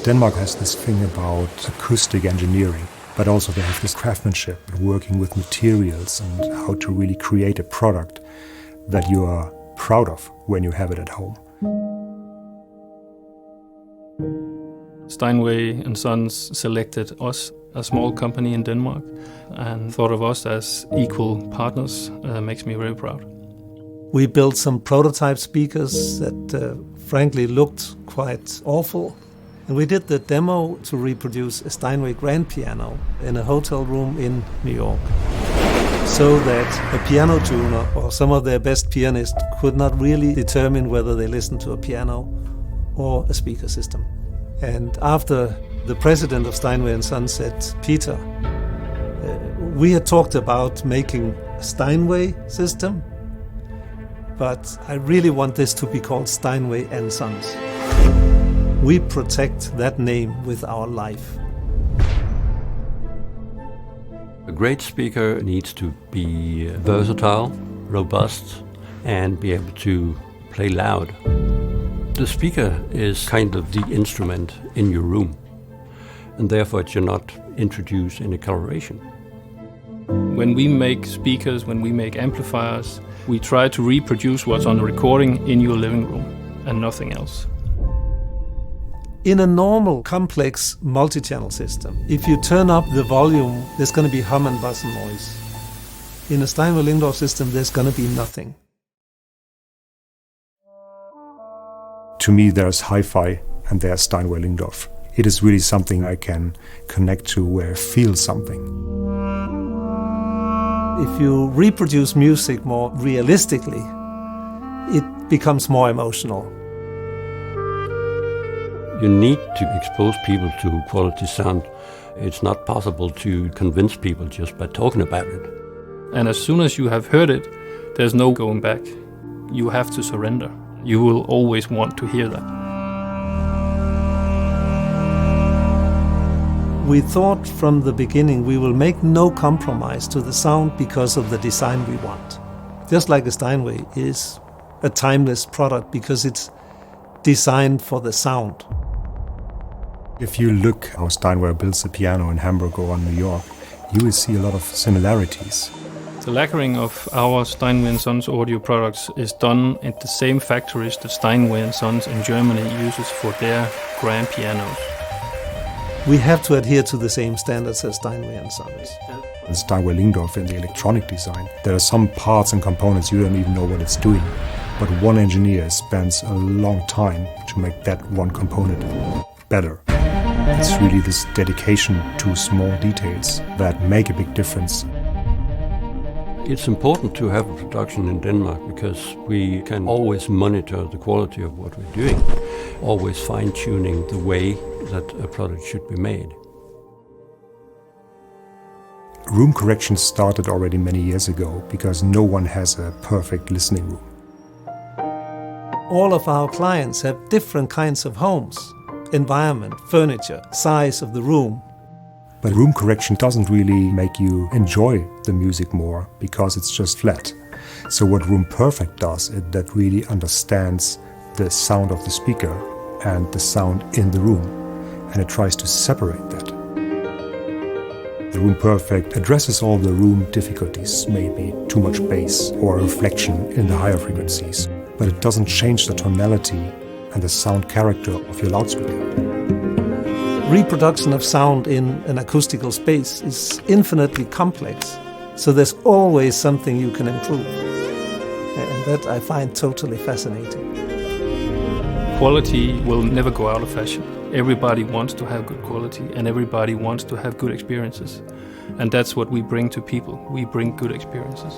Denmark has this thing about acoustic engineering, but also they have this craftsmanship, working with materials and how to really create a product that you are proud of when you have it at home. Steinway Sons selected us, a small company in Denmark, and thought of us as equal partners. Makes me very proud. We built some prototype speakers that frankly looked quite awful. And we did the demo to reproduce a Steinway grand piano in a hotel room in New York, so that a piano tuner or some of their best pianists could not really determine whether they listened to a piano or a speaker system. And after the president of Steinway Sons said, "Peter, we had talked about making a Steinway system, but I really want this to be called Steinway Sons. We protect that name with our life." A great speaker needs to be versatile, robust, and be able to play loud. The speaker is kind of the instrument in your room, and therefore it should not introduce any coloration. When we make speakers, when we make amplifiers, we try to reproduce what's on the recording in your living room and nothing else. In a normal, complex multi-channel system, if you turn up the volume, there's going to be hum and buzz and noise. In a Steinway Lyngdorf system, there's going to be nothing. To me, there's hi-fi and there's Steinway Lyngdorf. It is really something I can connect to, where I feel something. If you reproduce music more realistically, it becomes more emotional. You need to expose people to quality sound. It's not possible to convince people just by talking about it. And as soon as you have heard it, there's no going back. You have to surrender. You will always want to hear that. We thought from the beginning we will make no compromise to the sound because of the design we want. Just like a Steinway is a timeless product because it's designed for the sound. If you look how Steinway builds a piano in Hamburg or in New York, you will see a lot of similarities. The lacquering of our Steinway Sons audio products is done at the same factories that Steinway Sons in Germany uses for their grand pianos. We have to adhere to the same standards as Steinway Sons. In Steinway Lyngdorf in the electronic design, there are some parts and components you don't even know what it's doing. But one engineer spends a long time to make that one component better. It's really this dedication to small details that make a big difference. It's important to have a production in Denmark because we can always monitor the quality of what we're doing, always fine-tuning the way that a product should be made. Room correction started already many years ago because no one has a perfect listening room. All of our clients have different kinds of homes, environment, furniture, size of the room. But room correction doesn't really make you enjoy the music more because it's just flat. So what Room Perfect does is that really understands the sound of the speaker and the sound in the room, and it tries to separate that. The Room Perfect addresses all the room difficulties, maybe too much bass or reflection in the higher frequencies, but it doesn't change the tonality and the sound character of your loudspeaker. Reproduction of sound in an acoustical space is infinitely complex, so there's always something you can improve. And that I find totally fascinating. Quality will never go out of fashion. Everybody wants to have good quality and everybody wants to have good experiences. And that's what we bring to people. We bring good experiences.